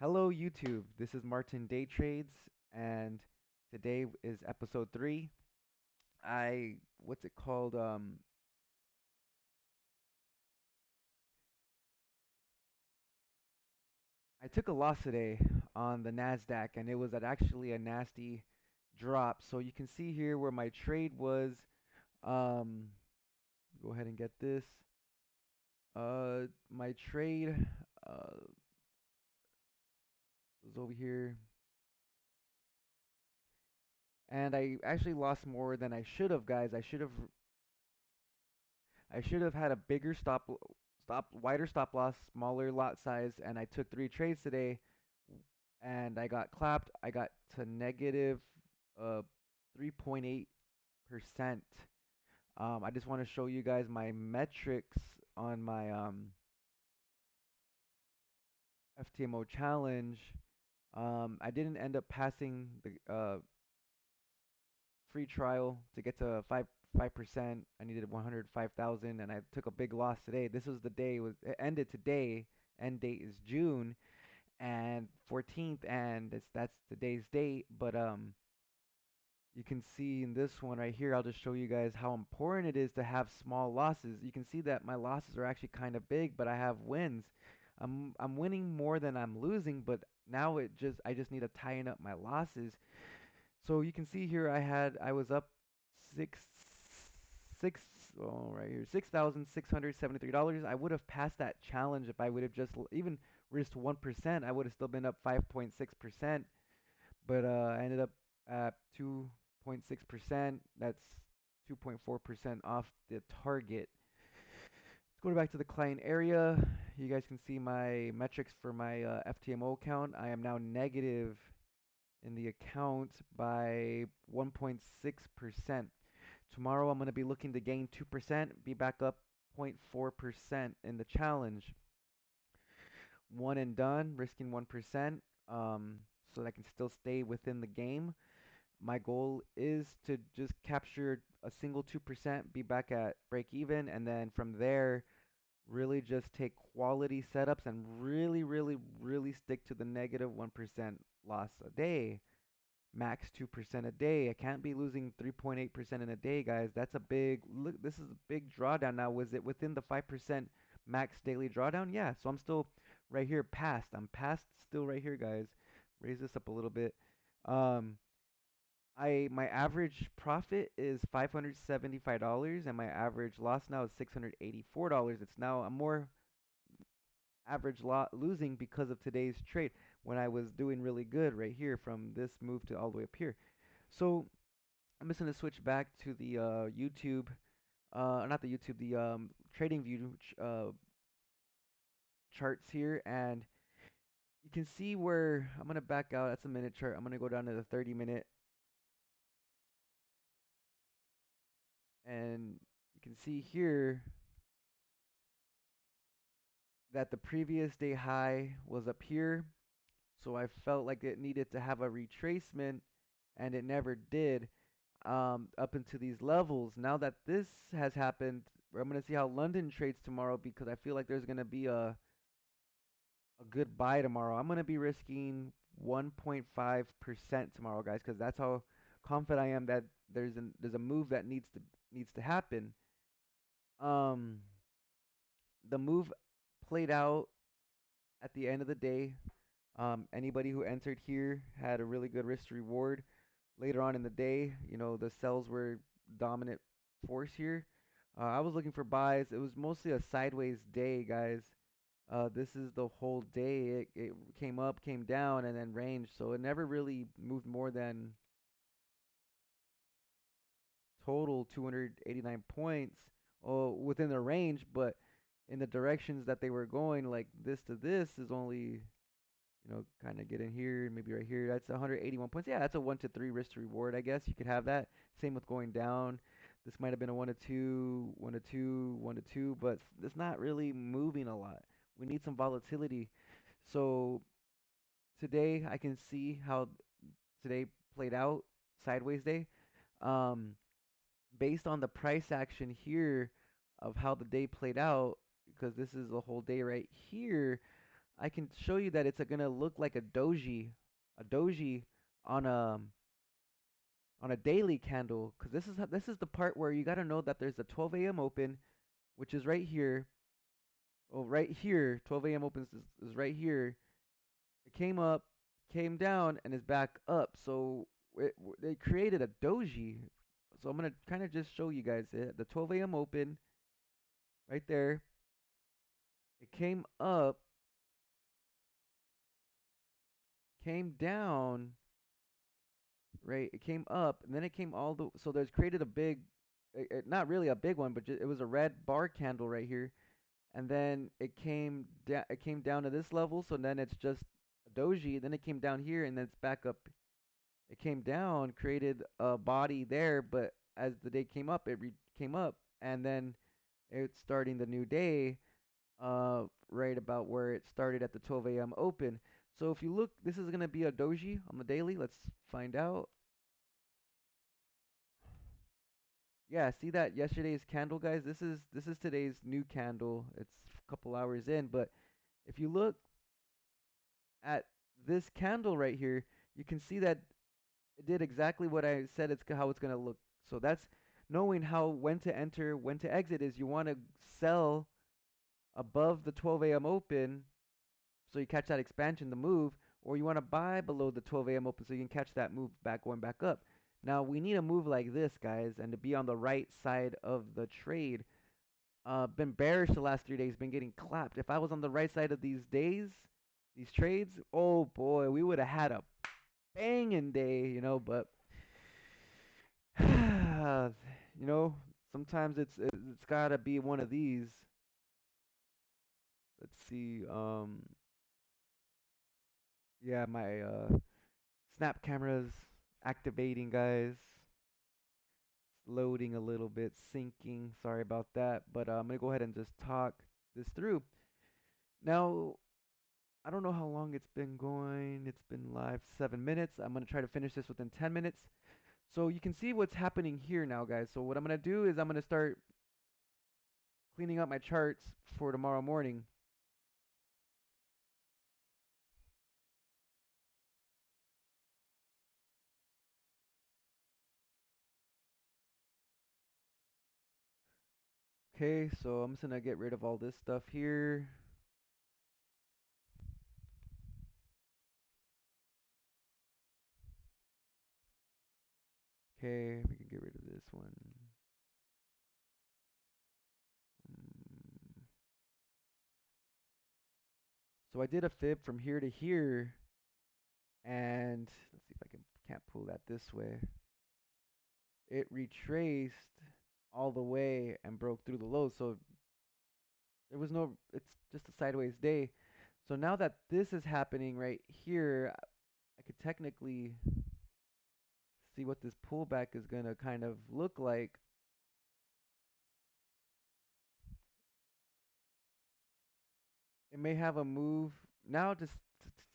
Hello YouTube, this is Martin Day Trades and today is episode 3. What's it called? I took a loss today on the NASDAQ and it was actually a nasty drop. So you can see here where my trade was. Um, Go ahead and get this. My trade was over here and I actually lost more than I should have, guys. I should have had a bigger wider stop loss, smaller lot size, and I took 3 trades today, and I got clapped. I got to negative 3.8%. I just want to show you guys my metrics on my FTMO challenge. I didn't end up passing the free trial to get to 5%. I needed 105,000 and I took a big loss today. This was the day, it ended today. End date is June and 14th, and that's today's date. But you can see in this one right here, I'll just show you guys how important it is to have small losses. You can see that my losses are actually kind of big, but I have wins. I'm winning more than I'm losing, but now I just need to tighten up my losses. So you can see here I was up six six right here, $6,673. I would have passed that challenge if I would have just even risked 1%. I would have still been up 5.6%, but I ended up at 2.6%. That's 2.4% off the target. Let's go back to the client area. You guys can see my metrics for my FTMO account. I am now negative in the account by 1.6%. Tomorrow I'm going to be looking to gain 2%, be back up 0.4% in the challenge. One and done, risking 1%, so that I can still stay within the game. My goal is to just capture a single 2%, be back at break even, and then from there, really just take quality setups and really, really, really stick to the negative 1% loss a day, max 2% a day. I can't be losing 3.8% in a day, guys. That's a big look. This is a big drawdown now. Was it within the 5% max daily drawdown? Yeah. So I'm still right here past. I'm past still right here, guys. Raise this up a little bit. Um, my average profit is $575 and my average loss now is $684. It's now I'm more average lot losing because of today's trade when I was doing really good right here from this move to all the way up here. So I'm just gonna switch back to the YouTube, not the YouTube, the trading view charts here, and you can see where I'm gonna back out. That's a minute chart. I'm gonna go down to the 30-minute, and you can see here that the previous day high was up here. So I felt like it needed to have a retracement, and it never did up into these levels. Now that this has happened, I'm going to see how London trades tomorrow because I feel like there's going to be a good buy tomorrow. I'm going to be risking 1.5% tomorrow, guys, because that's how confident I am that there's a move that needs to happen. Um, the move played out at the end of the day. Anybody who entered here had a really good risk to reward. Later on in the day, the sells were dominant force here. I was looking for buys. It was mostly a sideways day, guys. This is the whole day. It came up, came down, and then ranged. So it never really moved more than total 289 points within the range. But in the directions that they were going, like this to this, is only kind of get in here, maybe right here. That's 181 points. Yeah, that's a 1 to 3 risk to reward. I guess you could have that. Same with going down. This might have been a 1 to 2, 1 to 2, 1 to 2, but it's not really moving a lot. We need some volatility. So today I can see how today played out, sideways day. Um, Based on the price action here of how the day played out, because this is the whole day right here. I can show you that it's gonna look like a doji on a daily candle. Because this is the part where you gotta know that there's a 12 a.m. open, which is right here. Oh, right here, 12 a.m. opens is right here. It came up, came down, and is back up. So they created a doji. So I'm gonna kind of just show you guys it. The 12 a.m. open right there. It came up, came down, right? It came up, and then it came all the. So there's created a big, not really a big one, but it was a red bar candle right here, and then it came down. It came down to this level. So then it's just a doji. Then it came down here, and then it's back up. It came down, created a body there, but as the day came up, came up, and then it's starting the new day, right about where it started at the 12 a.m. open. So if you look, this is gonna be a doji on the daily. Let's find out. Yeah, see that yesterday's candle, guys? This is today's new candle. It's a couple hours in, but if you look at this candle right here, you can see that it did exactly what I said how it's gonna look. So that's knowing how when to enter, when to exit is you want to sell above the 12 a.m. open so you catch that expansion, the move, or you want to buy below the 12 a.m. open so you can catch that move back going back up. Now we need a move like this, guys, and to be on the right side of the trade. Been bearish the last 3 days, been getting clapped. If I was on the right side of these days, these trades, oh boy, we would have had a banging day, but you know, sometimes it's gotta be one of these. Let's see. Yeah, my snap camera's activating, guys. It's loading a little bit, syncing. Sorry about that, but I'm gonna go ahead and just talk this through. Now, I don't know how long it's been going. It's been live 7 minutes. I'm gonna try to finish this within 10 minutes. So you can see what's happening here now, guys. So what I'm gonna do is I'm gonna start cleaning up my charts for tomorrow morning. Okay, so I'm just gonna get rid of all this stuff here. Okay, we can get rid of this one. Mm. So I did a fib from here to here, and let's see if I can't pull that this way. It retraced all the way and broke through the low. So there was no, it's just a sideways day. So now that this is happening right here, I could technically see what this pullback is gonna kind of look like. It may have a move now. Just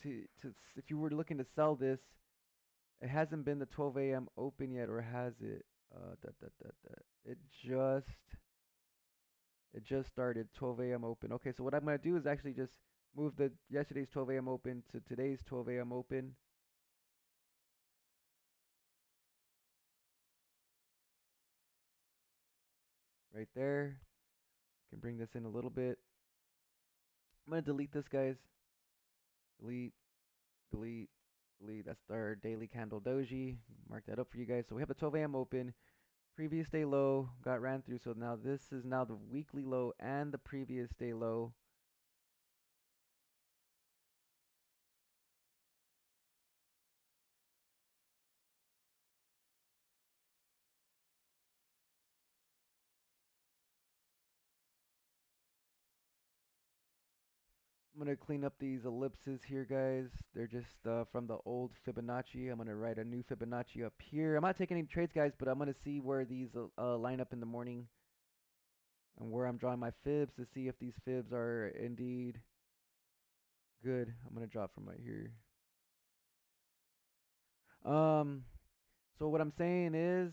if you were looking to sell this, it hasn't been the 12 a.m. open yet, or has it? It just it just started 12 a.m. open. Okay, so what I'm gonna do is actually just move the yesterday's 12 a.m. open to today's 12 a.m. open. Right there. Can bring this in a little bit. I'm gonna delete this, guys. Delete, delete, delete. That's our daily candle doji. Mark that up for you guys. So we have the 12 a.m. open. Previous day low got ran through. So now this is now the weekly low and the previous day low. I'm gonna clean up these ellipses here, guys. They're just from the old Fibonacci. I'm gonna write a new Fibonacci up here. I'm not taking any trades, guys, but I'm gonna see where these line up in the morning and where I'm drawing my fibs to see if these fibs are indeed good. I'm gonna draw from right here. Um, so what I'm saying is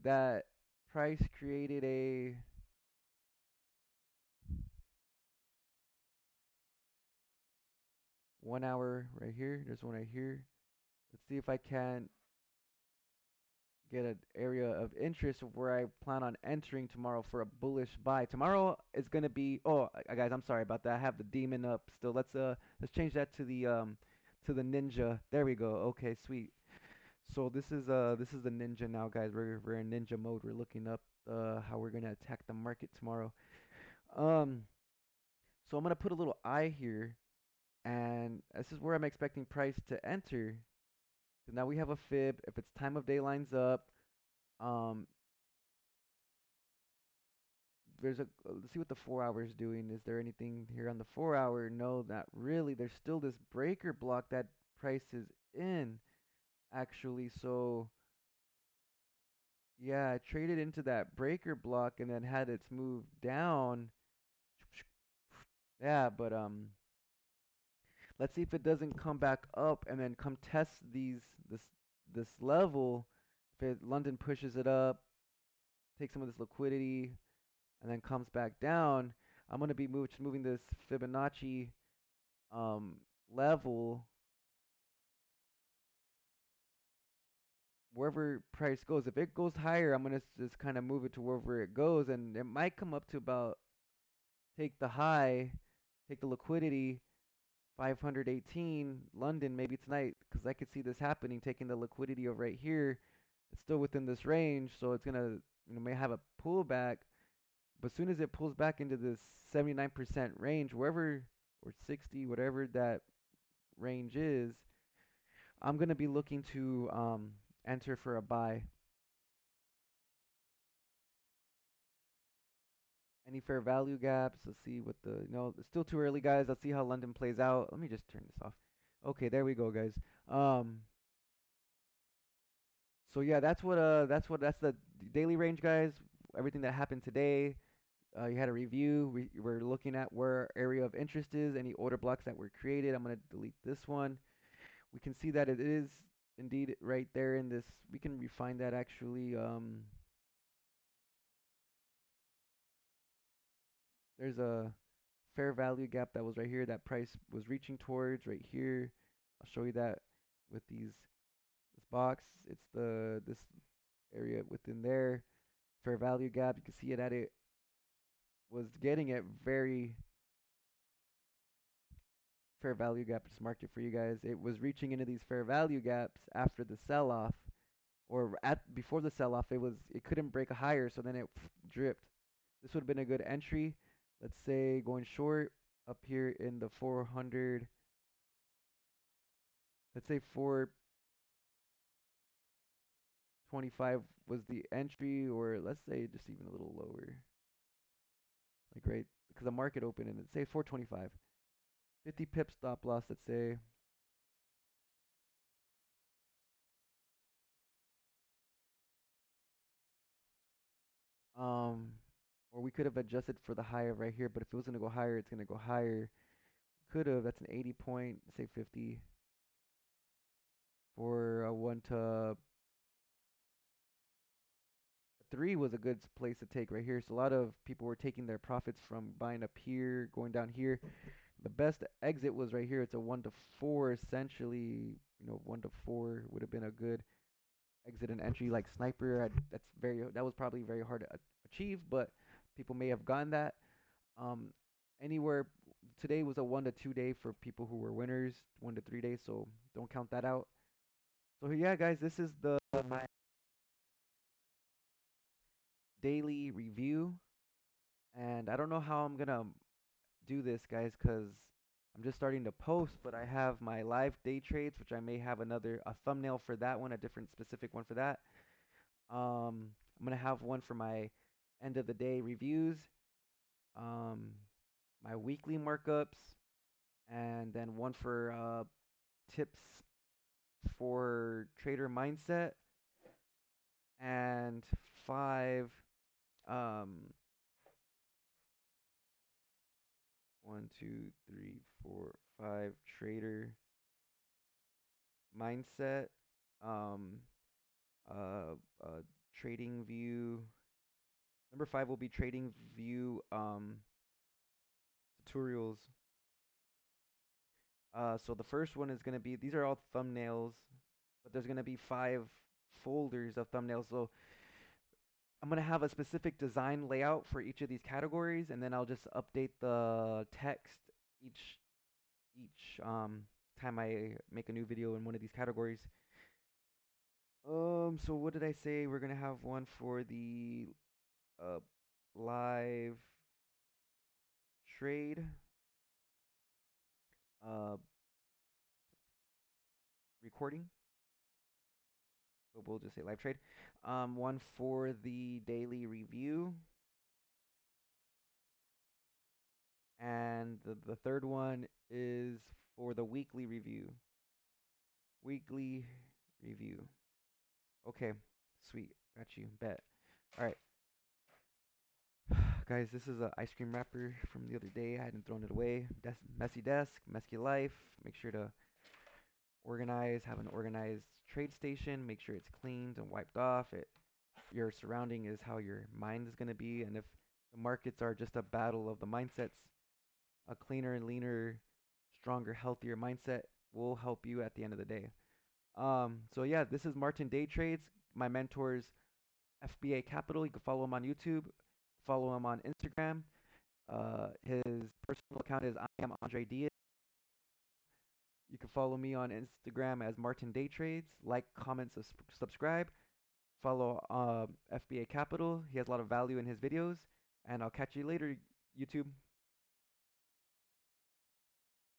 that price created a 1 hour right here. There's one right here. Let's see if I can get an area of interest of where I plan on entering tomorrow for a bullish buy. Tomorrow is gonna be, oh guys, I'm sorry about that. I have the demon up still. Let's change that to the ninja. There we go. Okay, sweet. So this is the ninja now, guys. We're in ninja mode. We're looking up how we're gonna attack the market tomorrow. Um so I'm gonna put a little eye here, and this is where I'm expecting price to enter. 'Cause now we have a fib. If its time of day lines up, um there's a let's see what the 4 hour is doing. Is there anything here on the 4 hour? No, not really. There's still this breaker block that price is in actually. So yeah, I traded into that breaker block and then had its move down. Yeah, but let's see if it doesn't come back up and then come test this level. If London pushes it up, takes some of this liquidity, and then comes back down, I'm gonna be moving this Fibonacci um level wherever price goes. If it goes higher, I'm gonna just kind of move it to wherever it goes, and it might come up to about take the high, take the liquidity, 518 London maybe tonight, because I could see this happening, taking the liquidity over right here. It's still within this range, so it's gonna may have a pullback. But as soon as it pulls back into this 79% range, wherever or 60, whatever that range is, I'm gonna be looking to enter for a buy. Any fair value gaps? Let's see what the no, it's still too early, guys. Let's see how London plays out. Let me just turn this off. Okay, there we go, guys. Um, so yeah, that's the daily range, guys. Everything that happened today. You had a review. We're looking at where area of interest is, any order blocks that were created. I'm gonna delete this one. We can see that it is indeed right there in this. We can refine that actually. There's a fair value gap that was right here that price was reaching towards right here. I'll show you that with this box. It's this area within there. Fair value gap. You can see it at it was getting it very fair value gap. Just marked it for you guys. It was reaching into these fair value gaps after the sell off, or at before the sell off. It couldn't break a higher, so then it dripped. This would have been a good entry. Let's say going short up here in the 400. Let's say 425 was the entry, or let's say just even a little lower, like right because the market opened and let's say 425. 50 pip stop loss. Let's say um, or we could have adjusted for the higher right here, but if it was gonna go higher, it's gonna go higher. Could have. That's an 80 point. Say 50 for a 1 to 3 was a good place to take right here. So a lot of people were taking their profits from buying up here, going down here. The best exit was right here. It's a 1 to 4 essentially. 1 to 4 would have been a good exit and entry like sniper. That was probably very hard to achieve, but people may have gotten that. Um, anywhere today was a 1 to 2 day for people who were winners. 1 to 3 days, so don't count that out. So yeah, guys, this is the my daily review, and I don't know how I'm gonna do this, guys, because I'm just starting to post, but I have my live day trades, which I may have a thumbnail for that one, a different specific one for that. I'm gonna have one for my end of the day reviews, um, my weekly markups, and then one for tips for trader mindset, and five, um, 1, 2, 3, 4, 5 trader mindset, um, uh, trading view. Number five will be trading view tutorials. So the first one is gonna be, these are all thumbnails, but there's gonna be 5 folders of thumbnails. So I'm gonna have a specific design layout for each of these categories, and then I'll just update the text each each time I make a new video in one of these categories. So what did I say? We're gonna have one for the uh live trade, uh recording, but we'll just say live trade. One for the daily review, and the third one is for the weekly review. Weekly review. Okay, sweet. Got you. Bet. All right, guys, this is an ice cream wrapper from the other day. I hadn't thrown it away. Messy desk, messy life. Make sure to organize, have an organized trade station. Make sure it's cleaned and wiped off. Your surrounding is how your mind is going to be. And if the markets are just a battle of the mindsets, a cleaner and leaner, stronger, healthier mindset will help you at the end of the day. So yeah, this is Martin Day Trades. My mentor's FBA Capital. You can follow him on YouTube. Follow him on Instagram. His personal account is I am Andre Diaz. You can follow me on Instagram as Martin Day Trades. Like, comment, subscribe. Follow FBA Capital. He has a lot of value in his videos. And I'll catch you later, YouTube.